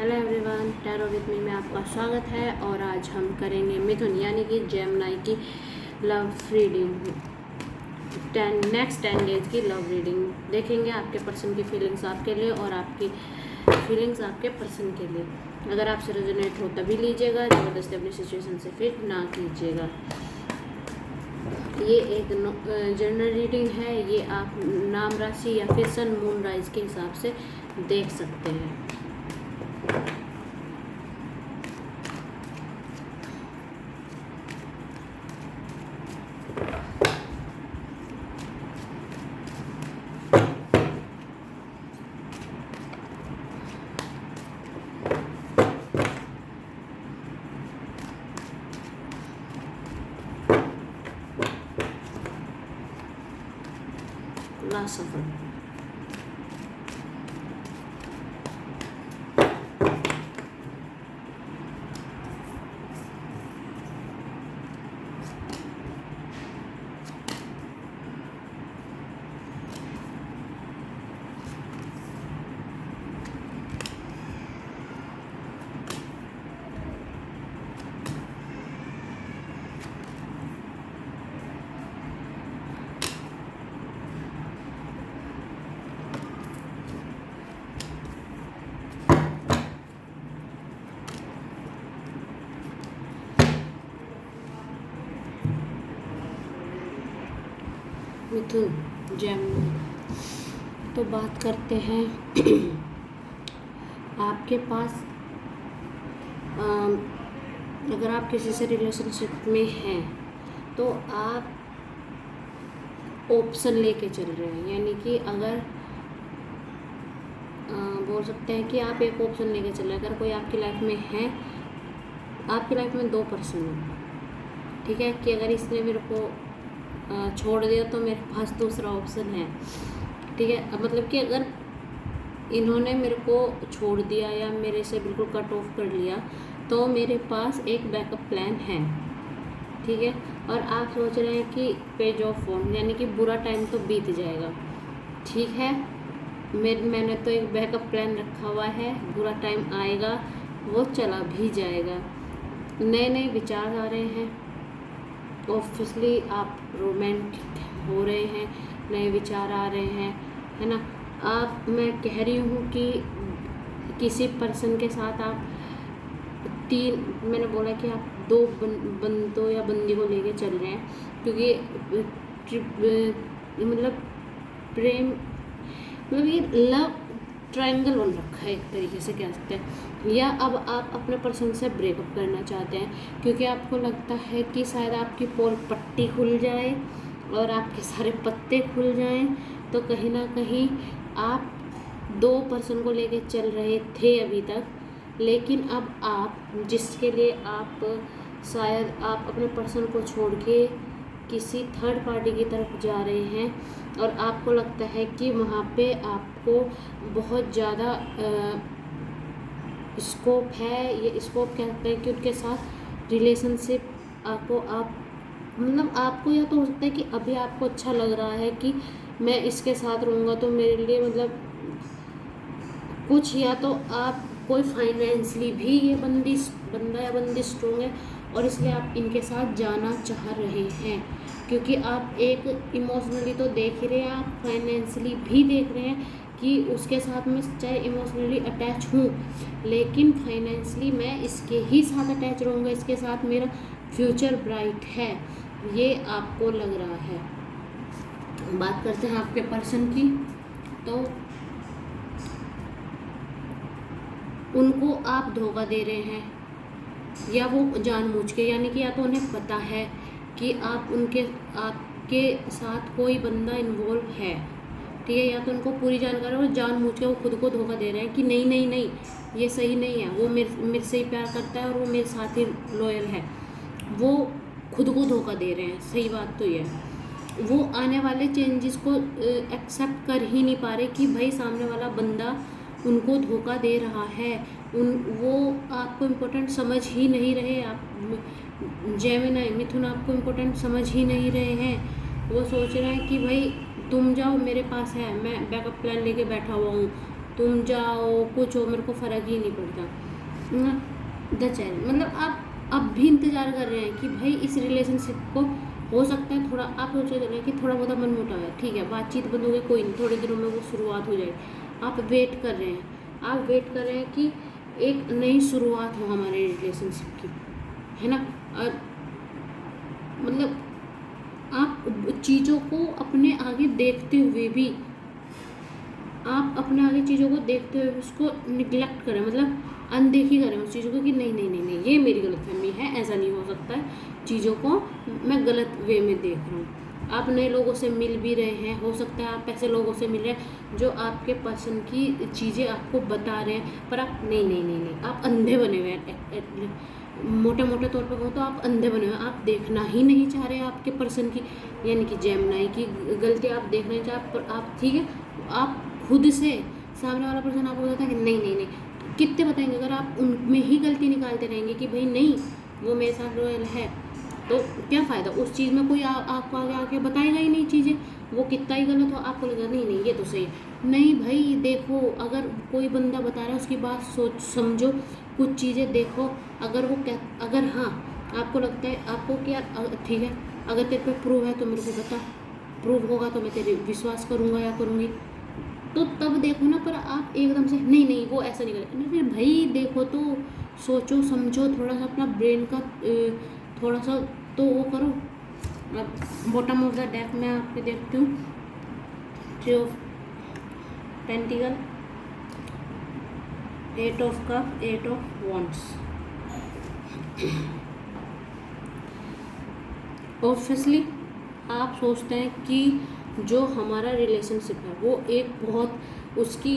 Hello everyone, tarot with me में आपका स्वागत है। और आज हम करेंगे मिथुन यानी कि जेमिनी की लव रीडिंग। नेक्स्ट 10 डेज की लव रीडिंग देखेंगे। आपके पर्सन की फीलिंग्स आपके लिए और आपकी फीलिंग्स आपके पर्सन के लिए। अगर आपसे रेजोनेट हो तभी लीजिएगा, ज़बरदस्ती अपनी सिचुएशन से फिट ना कीजिएगा। ये एक जनरल रीडिंग है। ये आप नाम राशि या फिर सन मून राइज के हिसाब से देख सकते हैं। लास्ट सफर मिथुन जेमिनी। तो बात करते हैं आपके पास अगर आप किसी से रिलेशनशिप में हैं तो आप ऑप्शन लेके चल रहे हैं। यानी कि अगर बोल सकते हैं कि आप एक ऑप्शन लेके चल रहे हैं। अगर कोई आपकी लाइफ में है, आपकी लाइफ में 2 पर्सन हैं, ठीक है, कि अगर इसने मेरे को छोड़ दिया तो मेरे पास दूसरा ऑप्शन है, ठीक है। अब मतलब कि अगर इन्होंने मेरे को छोड़ दिया या मेरे से बिल्कुल कट ऑफ कर लिया तो मेरे पास एक बैकअप प्लान है, ठीक है। और आप सोच रहे हैं कि पेज ऑफ फोन यानी कि बुरा टाइम तो बीत जाएगा, ठीक है। मैंने तो एक बैकअप प्लान रखा हुआ है, बुरा टाइम आएगा वो चला भी जाएगा। नए नए विचार आ रहे हैं, ऑब्वियसली आप रोमांटिक हो रहे हैं, नए विचार आ रहे हैं, है ना। मैं कह रही हूँ कि किसी पर्सन के साथ आप मैंने बोला कि आप 2 बंदों या बंदी को लेके चल रहे हैं, क्योंकि मतलब प्रेम मतलब ये लव ट्रायंगल बन रखा है एक तरीके से कह सकते हैं। या अब आप अपने पर्सन से ब्रेकअप करना चाहते हैं क्योंकि आपको लगता है कि शायद आपकी पोल पट्टी खुल जाए और आपके सारे पत्ते खुल जाएं। तो कहीं ना कहीं आप 2 पर्सन को लेके चल रहे थे अभी तक, लेकिन अब आप जिसके लिए आप शायद आप अपने पर्सन को छोड़ के किसी थर्ड पार्टी की तरफ जा रहे हैं और आपको लगता है कि वहाँ पे आपको बहुत ज़्यादा स्कोप है। ये स्कोप कह सकते हैं कि उनके साथ रिलेशनशिप आपको मतलब आपको या तो हो सकता है कि अभी आपको अच्छा लग रहा है कि मैं इसके साथ रहूँगा तो मेरे लिए मतलब कुछ, या तो आप कोई फाइनेंशियली भी ये बंदा या बंदी स्ट्रोंग है और इसलिए आप इनके साथ जाना चाह रहे हैं, क्योंकि आप एक इमोशनली तो देख ही रहे हैं, आप फाइनेंशियली भी देख रहे हैं कि उसके साथ मैं चाहे इमोशनली अटैच हूँ लेकिन फाइनेंशियली मैं इसके ही साथ अटैच रहूँगा, इसके साथ मेरा फ्यूचर ब्राइट है, ये आपको लग रहा है। बात करते हैं आपके पर्सन की। तो उनको आप धोखा दे रहे हैं या वो जानबूझ के, यानी कि या तो उन्हें पता है कि आपके साथ कोई बंदा इन्वॉल्व है, ठीक है, या तो उनको पूरी जानकारी और जानबूझ के वो खुद को धोखा दे रहे हैं कि नहीं नहीं नहीं ये सही नहीं है, वो मेरे से ही प्यार करता है और वो मेरे साथ ही लॉयल है। वो खुद को धोखा दे रहे हैं, सही बात तो ये है। वो आने वाले चेंजेस को एक्सेप्ट कर ही नहीं पा रहे कि भाई सामने वाला बंदा उनको धोखा दे रहा है। वो आपको इम्पोर्टेंट समझ ही नहीं रहे। आप जेमिनी मिथुन आपको इम्पोर्टेंट समझ ही नहीं रहे हैं। वो सोच रहे हैं कि भाई तुम जाओ, मेरे पास है, मैं बैकअप प्लान लेके बैठा हुआ हूँ, तुम जाओ कुछ हो, मेरे को फ़र्क ही नहीं पड़ता। दचैन मतलब आप अब भी इंतज़ार कर रहे हैं कि भाई इस रिलेशनशिप को हो सकता है थोड़ा, आप सोच रहे हैं कि थोड़ा बहुत मन मुटाव है, ठीक है, बातचीत बंद हो गई, कोई नहीं, थोड़े दिनों में वो शुरुआत हो जाएगी। आप वेट कर रहे हैं, आप वेट कर रहे हैं कि एक नई शुरुआत हो हमारे रिलेशनशिप की, है ना। और मतलब आप चीज़ों को अपने आगे देखते हुए भी, आप अपने आगे चीज़ों को देखते हुए उसको निगलेक्ट करें, मतलब अनदेखी करें उस चीज़ों को कि नहीं नहीं नहीं नहीं, ये मेरी गलतफहमी है, ऐसा नहीं हो सकता है, चीज़ों को मैं गलत वे में देख रहा हूँ। आप नए लोगों से मिल भी रहे हैं, हो सकता है आप ऐसे लोगों से मिल रहे हैं जो आपके पसंद की चीज़ें आपको बता रहे हैं, पर आप नहीं नहीं नहीं नहीं, आप अंधे बने हुए हैं। मोटे मोटे तौर पर कहूँ तो आप अंधे बने हुए हैं, आप देखना ही नहीं चाह रहे आपके पर्सन की, यानी कि जेमिनी की गलती आप देखना नहीं चाह आप, ठीक है, आप खुद से, सामने वाला पर्सन आपको बताता है कि नहीं नहीं नहीं, कितने बताएंगे, अगर आप उनमें ही गलती निकालते रहेंगे कि भाई नहीं वो मेरे साथ रॉयल है, तो क्या फ़ायदा उस चीज़ में, कोई आपको आगे आके बताएगा ही नहीं चीज़ें, वो कितना ही गलत हो आपको लगेगा नहीं नहीं ये तो सही है। नहीं भाई देखो, अगर कोई बंदा बता रहा है उसकी बात सोच समझो, कुछ चीज़ें देखो, अगर वो अगर हाँ आपको लगता है आपको क्या, ठीक है, अगर तेरे पे प्रूव है तो मेरे को बता, प्रूव होगा तो मैं तेरे विश्वास करूँगा या करूँगी, तो तब देखो ना। पर आप एकदम से नहीं नहीं वो ऐसा नहीं करें, फिर भाई देखो तो सोचो समझो, थोड़ा सा अपना ब्रेन का थोड़ा सा तो वो करो। अब बॉटम ऑफ द डेक में आपके देखती हूँ, 3 of pentacle, 8 of cup, 8 of wands. Obviously आप सोचते हैं कि जो हमारा रिलेशनशिप है वो एक बहुत, उसकी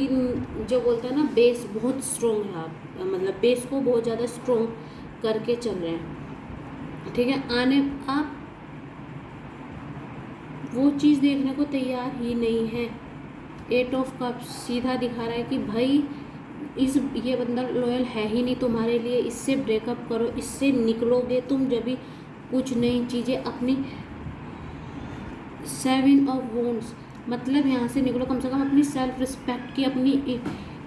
जो बोलते हैं ना बेस बहुत स्ट्रॉन्ग है, आप मतलब बेस को बहुत ज़्यादा स्ट्रॉन्ग करके चल रहे हैं, ठीक है। आने आप वो चीज़ देखने को तैयार ही नहीं है। 8 ऑफ कप्स सीधा दिखा रहा है कि भाई ये बंदा लॉयल है ही नहीं तुम्हारे लिए, इससे ब्रेकअप करो, इससे निकलोगे तुम जब भी कुछ नई चीज़ें अपनी। 7 ऑफ वॉन्ड्स मतलब यहाँ से निकलो, कम से कम अपनी सेल्फ रिस्पेक्ट की, अपनी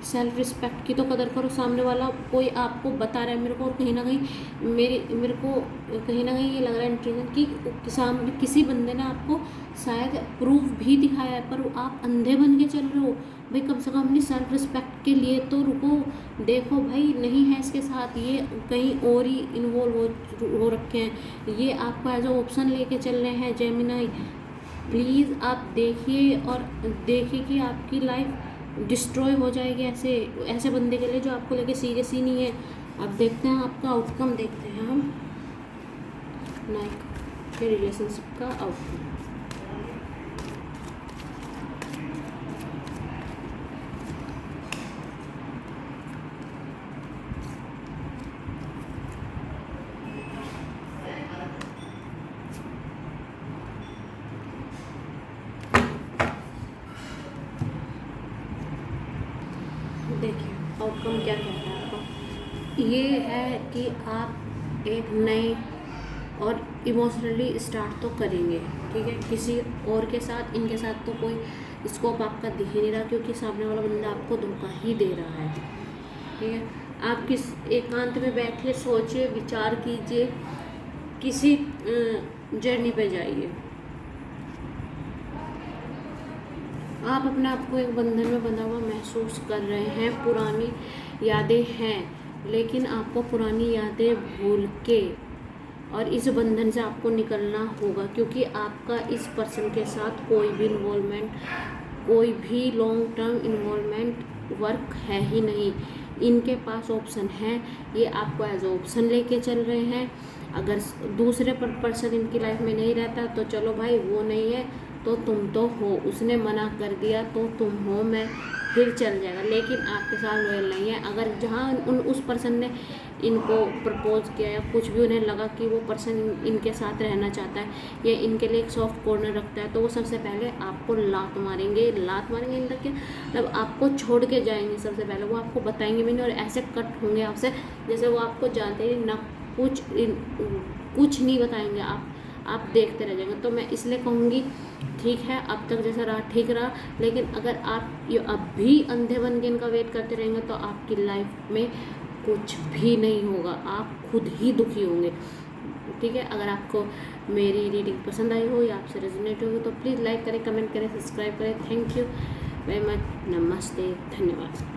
सेल्फ रिस्पेक्ट की तो कदर करो। सामने वाला कोई आपको बता रहा है मेरे को, और कहीं ना कहीं मेरे को कहीं ना कहीं ये लग रहा है इंट्यूशन कि सामने किसी बंदे ने आपको शायद प्रूफ भी दिखाया है, पर आप अंधे बन के चल रहे हो। भाई कम से कम अपनी सेल्फ रिस्पेक्ट के लिए तो रुको, देखो भाई नहीं है इसके साथ, ये कहीं और ही इन्वॉल्व हो रखे हैं, ये आपको एज अ ऑप्शन लेके चल रहे हैं। जेमिनी प्लीज़ आप देखिए, और देखिए कि आपकी लाइफ डिस्ट्रॉय हो जाएगी ऐसे बंदे के लिए जो आपको लेके सीरियस ही नहीं है। अब देखते हैं आपका आउटकम, देखते हैं हम नाइट के रिलेशनशिप का आउटकम। देखिए आउटकम क्या कहता है आपको, ये है कि आप एक नए और इमोशनली स्टार्ट तो करेंगे, ठीक है, किसी और के साथ, इनके साथ तो कोई स्कोप आपका दिख ही नहीं रहा, क्योंकि सामने वाला बंदा आपको धोखा ही दे रहा है, ठीक है। आप किस एकांत में बैठिए, सोचिए, विचार कीजिए, किसी जर्नी पे जाइए। आप अपने आप को एक बंधन में बंधा हुआ महसूस कर रहे हैं, पुरानी यादें हैं, लेकिन आपको पुरानी यादें भूल के और इस बंधन से आपको निकलना होगा, क्योंकि आपका इस पर्सन के साथ कोई भी इन्वॉल्वमेंट, कोई भी लॉन्ग टर्म इन्वॉल्वमेंट वर्क है ही नहीं। इनके पास ऑप्शन है, ये आपको एज ऑप्शन लेके चल रहे हैं। अगर दूसरे पर्सन इनकी लाइफ में नहीं रहता तो चलो भाई वो नहीं है तो तुम तो हो, उसने मना कर दिया तो तुम हो, मैं फिर चल जाएगा, लेकिन आपके साथ लॉयल नहीं है। अगर जहाँ उस पर्सन ने इनको प्रपोज किया या कुछ भी उन्हें लगा कि वो पर्सन इनके साथ रहना चाहता है या इनके लिए एक सॉफ्ट कॉर्नर रखता है, तो वो सबसे पहले आपको लात मारेंगे इन तक के, मतलब आपको छोड़ के जाएंगे। सबसे पहले वो आपको बताएंगे भी नहीं, और ऐसे कट होंगे आपसे जैसे वो आपको जानते ही ना, कुछ नहीं बताएंगे। आप देखते रह जाएंगे। तो मैं इसलिए कहूँगी ठीक है, अब तक जैसा रहा ठीक रहा, लेकिन अगर आप ये अब भी अंधे बन के इनका वेट करते रहेंगे तो आपकी लाइफ में कुछ भी नहीं होगा, आप खुद ही दुखी होंगे। ठीक है, अगर आपको मेरी रीडिंग पसंद आई हो या आपसे रेजोनेट हो तो प्लीज़ लाइक करें, कमेंट करें, सब्सक्राइब करें। Thank you very much. नमस्ते, धन्यवाद।